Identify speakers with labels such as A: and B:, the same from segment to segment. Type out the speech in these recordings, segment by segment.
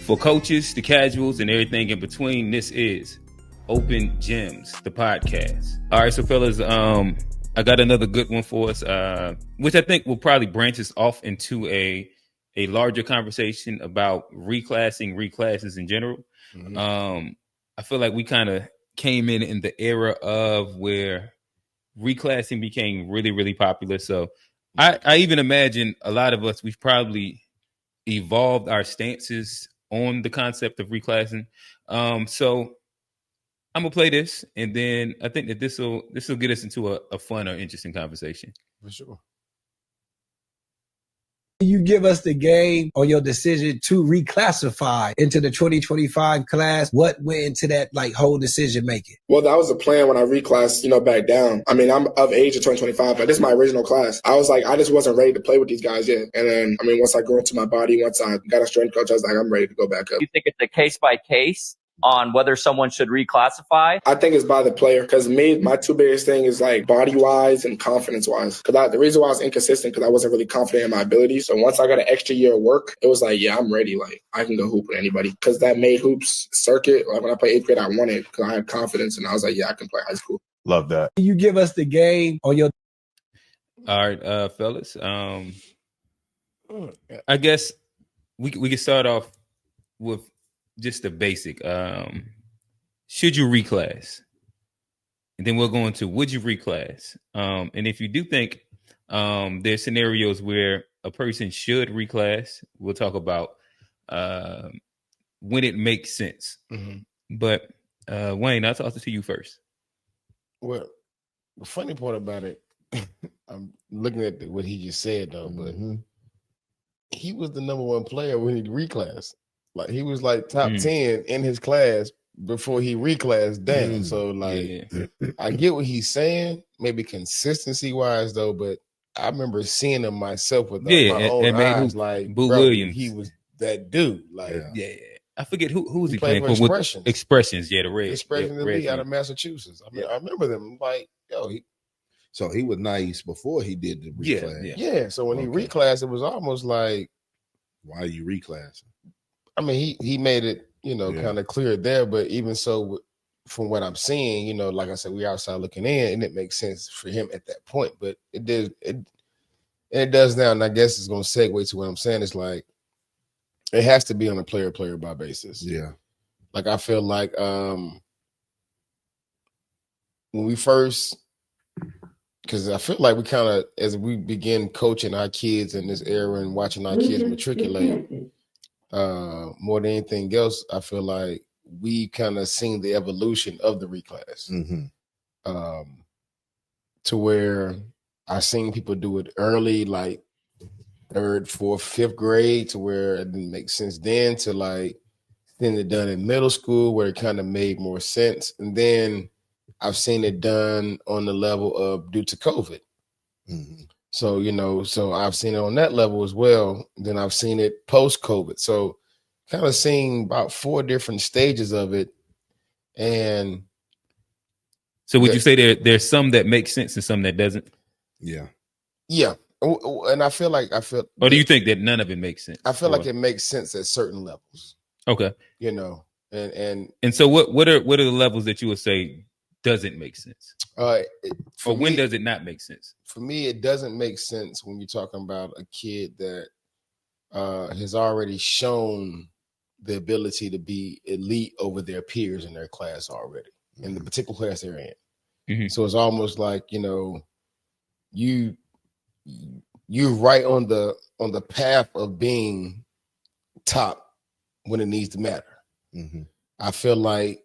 A: For coaches, the casuals, and everything in between, this is Open Gems, the podcast. All right, so fellas, I got another good one for us, which I think will probably branch us off into a larger conversation about reclasses in general. Mm-hmm. I feel like we kind of came in the era of where reclassing became really, really popular. So I even imagine a lot of us, we've probably evolved our stances on the concept of reclassing. So I'm gonna play this, and then I think that this will get us into a fun or interesting conversation.
B: For sure.
C: You give us the game on your decision to reclassify into the 2025 class. What went into that whole decision making?
D: Well, that was the plan when I reclassed, back down. I mean, I'm of age of 2025, but this is my original class. I was like, I just wasn't ready to play with these guys yet. And then, once I grew into my body, once I got a strength coach, I was like, I'm ready to go back up.
E: You think it's a case by case on whether someone should reclassify?
D: I think it's by the player, because my two biggest thing is body-wise and confidence-wise. Because the reason why I was inconsistent, because I wasn't really confident in my abilities. So once I got an extra year of work, it was like, yeah, I'm ready. I can go hoop with anybody. Because that made hoops circuit. When I played 8th grade, I won it because I had confidence, and I was like, yeah, I can play high school.
B: Love that.
C: You give us the game on your...
A: All right, fellas. I guess we can start off with just the basic. Should you reclass? And then we'll go into would you reclass? And if you do think there's scenarios where a person should reclass, we'll talk about when it makes sense. Mm-hmm. But Wayne, I'll talk to you first.
B: Well, the funny part about it, I'm looking at what he just said though, but he was the number one player when he reclassed. He was top 10 in his class before he reclassed down. So I get what he's saying, maybe consistency wise though, but I remember seeing him myself with my own eyes.
A: Boo Williams,
B: he was that dude.
A: I forget who was he playing
B: for Expressions.
A: Expressions, the Red.
B: Expressions in the league out of Massachusetts. I remember them
F: So he was nice before he did the reclass.
B: Yeah. So when he reclassed, it was almost like,
F: why are you reclassing?
B: He made it, kind of clear there. But even so, from what I'm seeing, like I said, we outside looking in, and it makes sense for him at that point. But it does now, and I guess it's going to segue to what I'm saying. It's it has to be on a player by basis.
F: Yeah.
B: I feel like when we first, because I feel like we kind of, as we begin coaching our kids in this era and watching our kids matriculate, more than anything else, I feel like we kind of seen the evolution of the reclass. To where I seen people do it early, 3rd, 4th, 5th grade, to where it didn't make sense then, to then it done in middle school where it kind of made more sense. And then I've seen it done on the level of due to COVID. So, so I've seen it on that level as well. Then I've seen it post-COVID. So kind of seeing about 4 different stages of it. And
A: so would you say there's some that make sense and some that doesn't?
B: Yeah. Yeah. And I feel.
A: Or do you think that none of it makes sense?
B: I feel like it makes sense at certain levels.
A: Okay.
B: And
A: so what are the levels that you would say doesn't make sense? Or when does it not make sense?
B: For me, it doesn't make sense when you're talking about a kid that has already shown the ability to be elite over their peers in their class already, in the particular class they're in. So it's almost like, you're right on the path of being top when it needs to matter. I feel like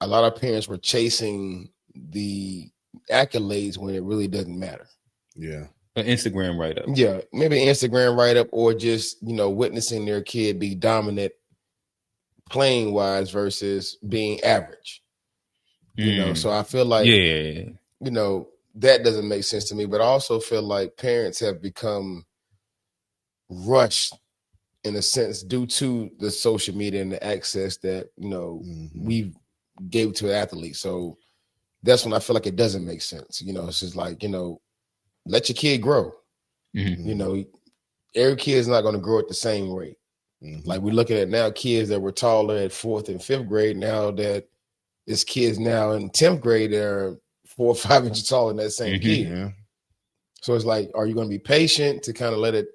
B: a lot of parents were chasing the accolades when it really doesn't matter.
F: Yeah.
A: An Instagram write-up.
B: Yeah, maybe an Instagram write-up, or just, witnessing their kid be dominant playing wise versus being average. So I feel like, that doesn't make sense to me. But I also feel like parents have become rushed in a sense due to the social media and the access that, we gave to athletes. So that's when I feel like it doesn't make sense. It's just like, let your kid grow. Every kid is not going to grow at the same rate. Like we're looking at now kids that were taller at 4th and 5th grade. Now that it's kids now in 10th grade that are 4 or 5 inches taller than that same kid.
F: Yeah.
B: So it's like, are you going to be patient to kind of let it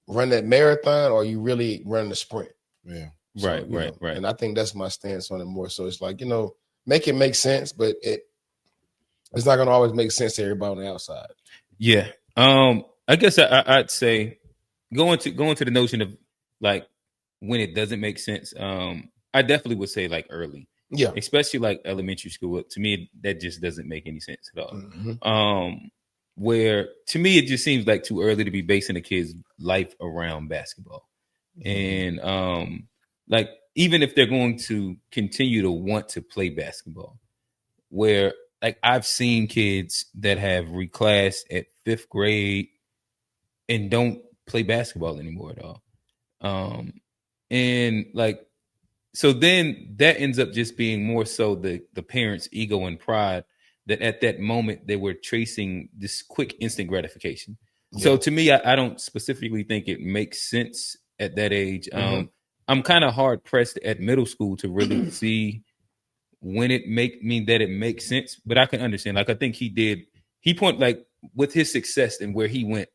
B: run that marathon, or are you really running the sprint?
F: Yeah.
B: So,
A: Right.
B: And I think that's my stance on it more. So it's like, make it make sense, but it's not going to always make sense to everybody on the outside.
A: Yeah. I guess I'd say going to the notion of like when it doesn't make sense. I definitely would say like early.
B: Yeah.
A: Especially like elementary school. To me, that just doesn't make any sense at all. Where to me it just seems like too early to be basing a kid's life around basketball. And like even if they're going to continue to want to play basketball, where like I've seen kids that have reclassed at 5th grade and don't play basketball anymore at all. And like so then that ends up just being more so the parents' ego and pride that at that moment they were chasing this quick instant gratification. Yeah. So to me, I don't specifically think it makes sense at that age. I'm kind of hard pressed at middle school to really see when it makes sense, but I can understand. Like I think he pointed like with his success and where he went,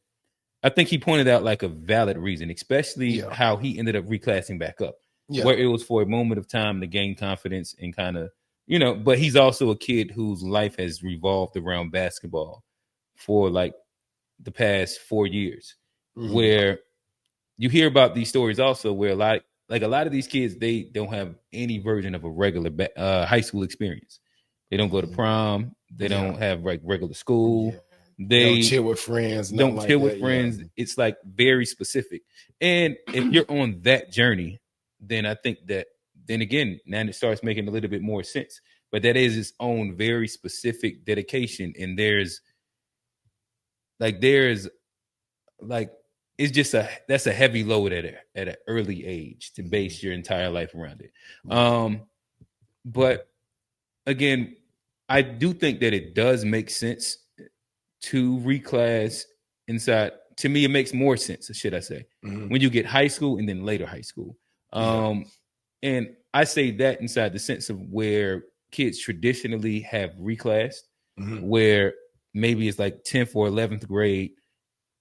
A: I think he pointed out like a valid reason, especially how he ended up reclassing back up. Yeah. Where it was for a moment of time to gain confidence and kind of, but he's also a kid whose life has revolved around basketball for like the past 4 years, where you hear about these stories also where a lot of these kids, they don't have any version of a regular high school experience. They don't go to prom. They don't have like regular school. Yeah. They
B: don't chill with friends.
A: Don't chill with friends. It's like very specific. And if you're on that journey, then I think that then again, now it starts making a little bit more sense. But that is its own very specific dedication. And there's it's just that's a heavy load at an early age to base your entire life around it. But again, I do think that it does make sense to reclass inside. To me, it makes more sense, should I say, when you get high school and then later high school. And I say that inside the sense of where kids traditionally have reclassed, where maybe it's like 10th or 11th grade,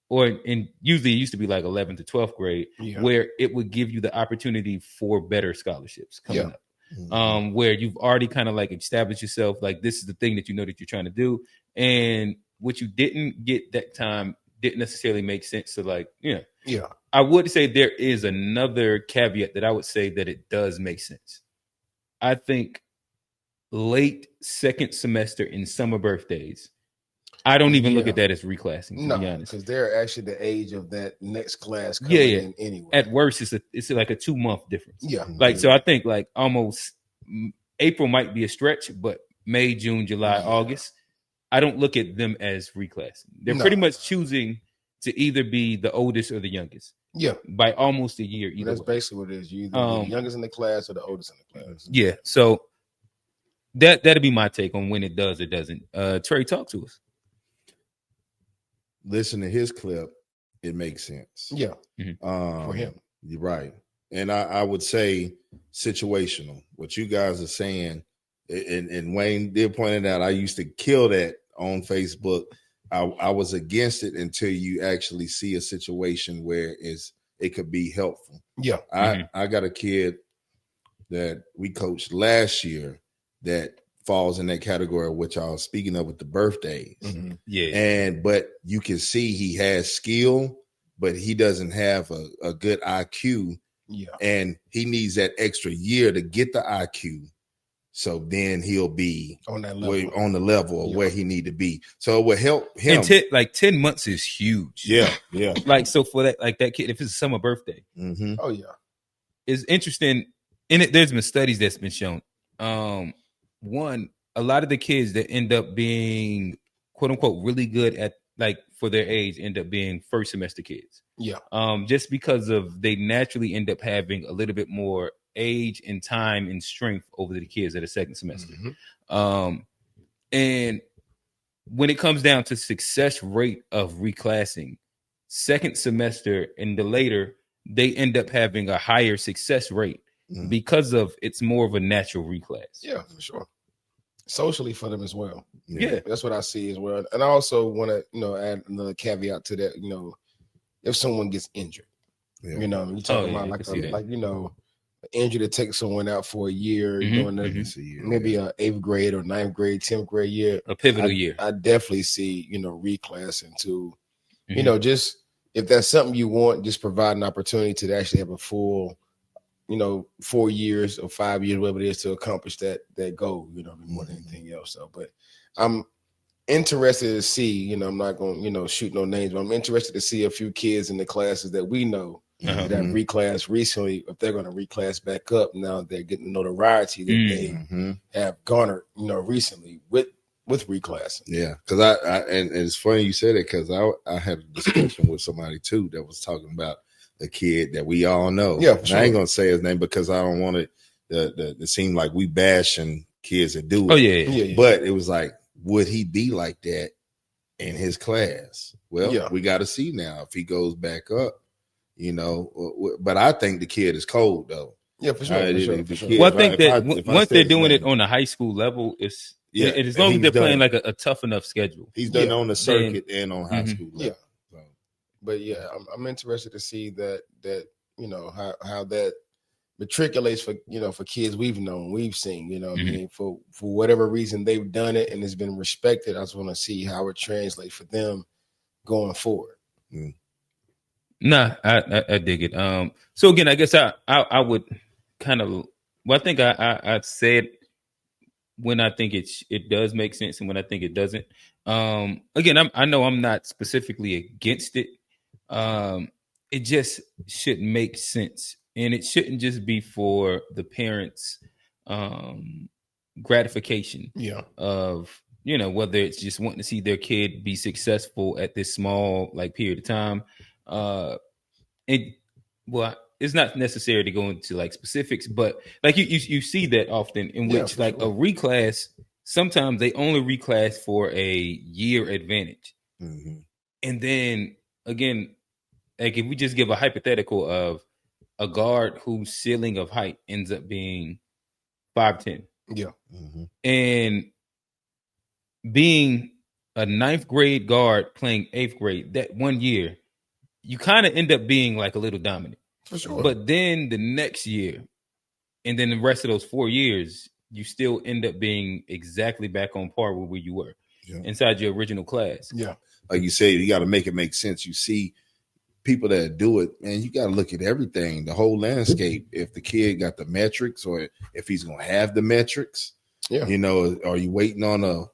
A: and usually it used to be like 11th to 12th grade, where it would give you the opportunity for better scholarships coming up. Where you've already kind of like established yourself, like this is the thing that that you're trying to do. And what you didn't get that time didn't necessarily make sense. So like, I would say there is another caveat that I would say that it does make sense. I think late second semester in summer birthdays, I don't even look at that as reclassing, to be honest.
B: Because they're actually the age of that next class coming in anyway.
A: At worst, it's like a 2-month difference. Like, so I think like almost April might be a stretch, but May, June, July, August, I don't look at them as reclassing. They're pretty much choosing to either be the oldest or the youngest. By almost a year.
B: That's basically what it is. You either the youngest in the class or the oldest in the class.
A: Yeah. So that'd be my take on when it does or doesn't. Trey, talk to us.
F: Listen to his clip, it makes sense.
B: For him.
F: You're right. And I would say situational. What you guys are saying, and Wayne did point it out, I used to kill that on Facebook. I was against it until you actually see a situation where it could be helpful. I got a kid that we coached last year that falls in that category, which I was speaking of with the birthdays. But you can see he has skill, but he doesn't have a good IQ. And he needs that extra year to get the IQ. So then he'll be on that level, on the level of where he need to be. So it will help him.
A: And 10 months is huge.
F: Yeah.
A: Like, so for that, like that kid, if it's a summer birthday, it's interesting. There's been studies that's been shown. One, a lot of the kids that end up being quote unquote really good at like for their age end up being first semester kids. Just because of they naturally end up having a little bit more age and time and strength over the kids at a second semester. And when it comes down to success rate of reclassing, second semester and the later, they end up having a higher success rate because of it's more of a natural reclass.
B: Yeah, for sure. Socially for them as well.
A: Yeah.
B: That's what I see as well. And I also want to, add another caveat to that, if someone gets injured, you're talking about an injury to take someone out for a year, maybe a 8th grade or 9th grade, 10th grade year,
A: a pivotal year.
B: I definitely see, reclass into, just if that's something you want, just provide an opportunity to actually have a full, 4 years or 5 years, whatever it is, to accomplish that goal, more than anything else. So, but I'm interested to see, I'm not going to, shoot no names, but I'm interested to see a few kids in the classes that we know that have reclassed recently, if they're going to reclass back up now they're getting notoriety that they have garnered, recently with reclassing.
F: Yeah, because I and it's funny you said it, because I had a discussion with somebody too that was talking about the kid that we all know.
B: Yeah, sure.
F: I ain't gonna say his name because I don't want it to seem like we bashing kids that do it.
A: Oh yeah.
F: But it was like, would he be like that in his class? Well, we got to see now if he goes back up, But I think the kid is cold though.
B: Yeah, for sure.
A: Well, I think that once they're doing it on a high school level, it's as long as they're playing like a tough enough schedule.
F: He's done on the circuit and on high school level.
B: Yeah. So. But I'm interested to see that how that matriculates for kids we've seen, I mean, for whatever reason they've done it and it's been respected. I just want to see how it translates for them going forward.
A: Nah, I dig it. So again, I guess I would kind of, I think I said when I think it does make sense and when I think it doesn't. Again, I know I'm not specifically against it. It just should make sense, and it shouldn't just be for the parents' gratification. Of whether it's just wanting to see their kid be successful at this small period of time. It's not necessary to go into specifics, but you see that often in which a reclass, sometimes they only reclass for a year advantage. And then again, if we just give a hypothetical of a guard whose ceiling of height ends up being 5'10", and being a 9th grade guard playing 8th grade that 1 year, you kind of end up being a little dominant.
B: For sure.
A: But then the next year, and then the rest of those 4 years, you still end up being exactly back on par with where you were inside your original class.
B: Yeah.
F: Like you say, you got to make it make sense. You see people that do it, and you got to look at everything, the whole landscape. If the kid got the metrics, or if he's going to have the metrics, are you waiting on a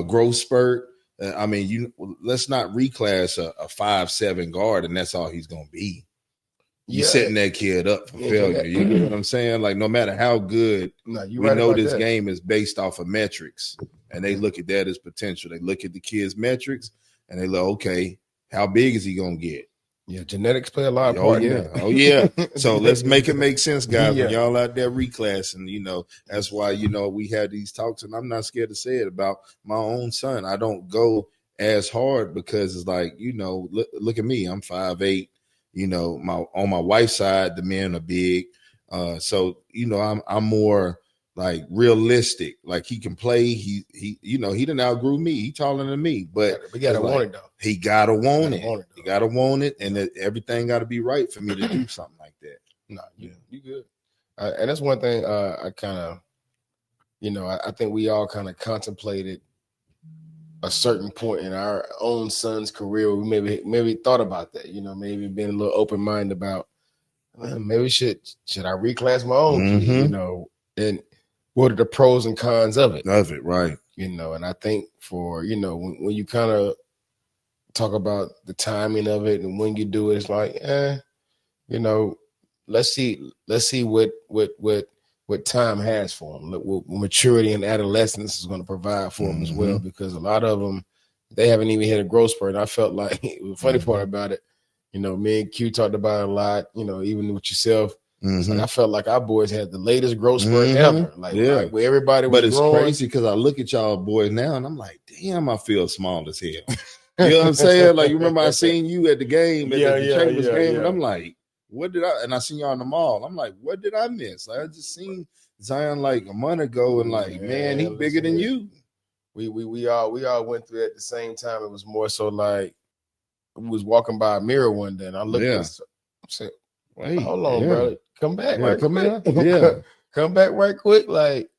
F: growth spurt? I mean, let's not reclass a 5'7" guard, and that's all he's going to be. You're setting that kid up for failure. You know what I'm saying? No matter how good, we know this game is based off of metrics, and they look at that as potential. They look at the kid's metrics, and they look, okay, how big is he going to get?
B: Yeah, genetics play a lot of part.
F: Oh yeah. So let's make it make sense, guys. When y'all out there reclassing, that's why we had these talks, and I'm not scared to say it about my own son. I don't go as hard because it's look at me. I'm 5'8". On my wife's side, the men are big. So I'm more realistic. He can play. He didn't outgrew me. He taller than me, but
B: we gotta want it though.
F: He gotta want it. He gotta want it, and everything got to be right for me to do something like that.
B: No, you good. And that's one thing I kind of, I think we all kind of contemplated a certain point in our own son's career. We maybe thought about that. Maybe been a little open minded about maybe should I reclass my own kid, and what are the pros and cons of it?
F: Right.
B: And I think for, when you kind of talk about the timing of it and when you do it, it's let's see what time has for them, what maturity and adolescence is going to provide for them as well, because a lot of them, they haven't even hit a growth spurt. And I felt like the funny part about it, me and Q talked about it a lot, even with yourself. I felt like our boys had the latest growth spurt ever. Where everybody was
F: But it's
B: growing.
F: crazy because I look at y'all boys now and I'm like, damn, I feel small as hell. You know what I'm saying? You remember I seen you at the game, at the Chambers game, and I'm like, what did I? And I seen y'all in the mall. I'm like, what did I miss? Like, I just seen Zion like a month ago, and like, man, he bigger than you.
B: We all went through it at the same time. It was more so like we was walking by a mirror one day, and I looked at it, I said, "Wait, hold on, bro, come back right quick. Come back right quick. Like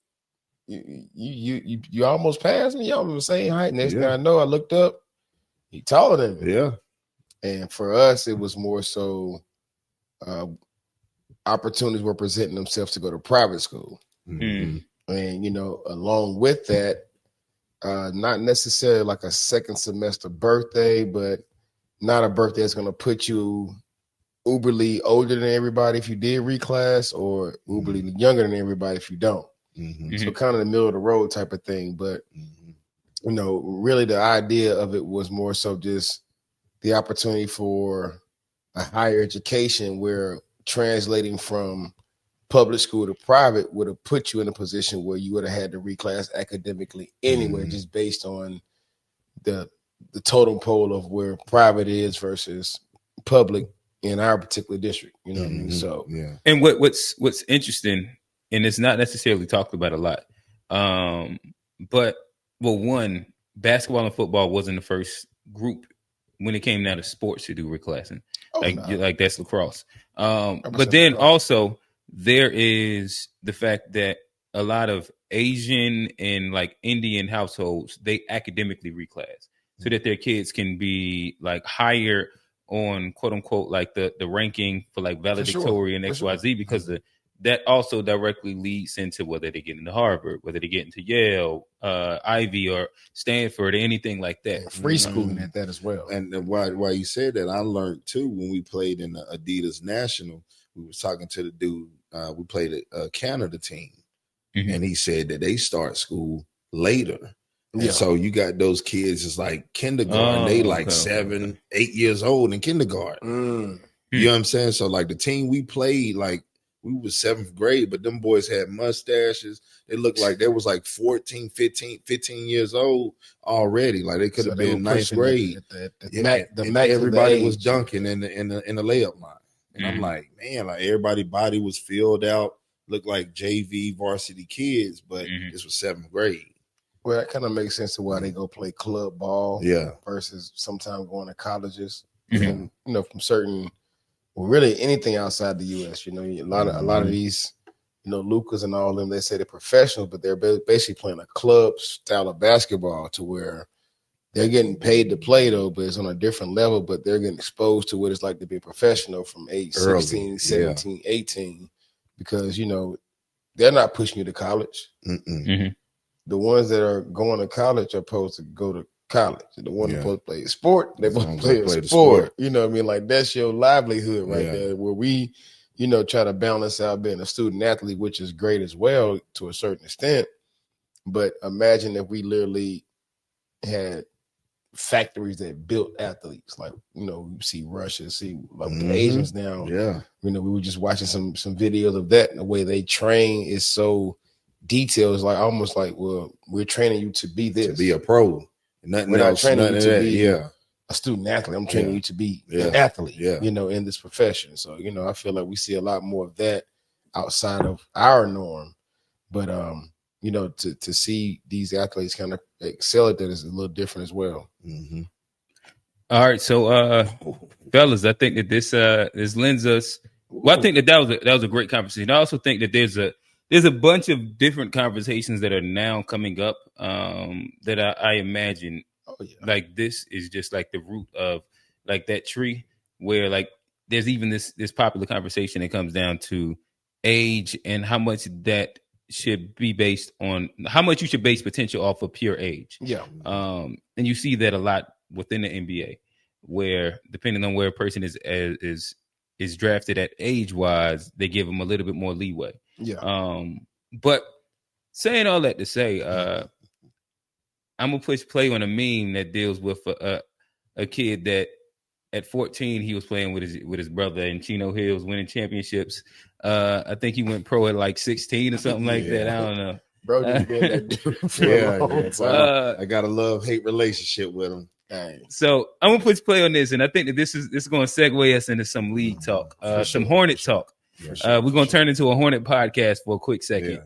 B: you almost passed me. Y'all were the same height. Next thing I know, I looked up, he taller than me.
F: Yeah,
B: and for us, it was more so opportunities were presenting themselves to go to private school, and along with that. Not necessarily like a second semester birthday, but not a birthday that's going to put you uberly older than everybody if you did reclass, or uberly younger than everybody if you don't. So kind of the middle of the road type of thing. But, really the idea of it was more so just the opportunity for a higher education where translating from public school to private would have put you in a position where you would have had to reclass academically anyway, just based on the totem pole of where private is versus public in our particular district. You know what I mean? So
A: and what's interesting, and it's not necessarily talked about a lot, but one, basketball and football wasn't the first group when it came down to sports to do reclassing. Like that's lacrosse. But then also there is the fact that a lot of Asian and like Indian households, they academically reclass so that their kids can be like higher on quote unquote like the ranking for like valedictorian XYZ because that also directly leads into whether they get into Harvard, whether they get into Yale, Ivy, or Stanford, or anything like that.
B: Free schooling at that as well.
F: And while you said that, I learned too when we played in the Adidas National. We was talking to the dude. We played a Canada team, and he said that they start school later. And so you got those kids, it's like kindergarten. They like 7, 8 years old in kindergarten. You know what I'm saying? So like the team we played, like we was 7th grade, but them boys had mustaches. They looked like they was like 14, 15 years old already. Like they could have been 9th grade. Everybody was dunking in the layup line. And I'm like, man, like everybody's body was filled out, looked like JV varsity kids, but this was 7th grade.
B: Well, that kind of makes sense to why they go play club ball versus sometimes going to colleges. And, from certain, really anything outside the U.S., a lot of these, Lucas and all of them, they say they're professional, but they're basically playing a club style of basketball to where they're getting paid to play, though, but it's on a different level, but they're getting exposed to what it's like to be a professional from age 16, 17, 18, because, they're not pushing you to college. The ones that are going to college are supposed to go to college. The ones that are supposed to play a sport, they're supposed to play a sport. You know what I mean? Like, that's your livelihood right there, where we, try to balance out being a student athlete, which is great as well to a certain extent. But imagine if we literally had factories that built athletes, like we see Russia, see like the Asians now. We were just watching some videos of that, and the way they train is so detailed. It's like almost like, well, we're training you to be this, to
F: be a pro. Nothing
B: we're
F: else,
B: not training you to
F: that,
B: be a student athlete. I'm training you to be an athlete. In this profession. So I feel like we see a lot more of that outside of our norm, but to see these athletes kind of excel at that is a little different as well.
A: All right, so fellas, I think that this lends us. Well, I think that was a great conversation. I also think that there's a bunch of different conversations that are now coming up that I imagine like this is just like the root of like that tree where like there's even this popular conversation that comes down to age and how much that should be based on how much you should base potential off of pure age. And you see that a lot within the NBA, where depending on where a person is drafted at age wise, they give them a little bit more leeway. But saying all that to say, I'm gonna push play on a meme that deals with a kid that at 14 he was playing with his brother in Chino Hills, winning championships. I think he went pro at like 16 or something like that. I don't know.
B: Bro, just been that dude for a long time.
F: I got a love-hate relationship with him.
B: Dang.
A: So I'm gonna push play on this, and I think that this is going to segue us into some league talk, some Hornet talk. We're gonna turn into a Hornet podcast for a quick second.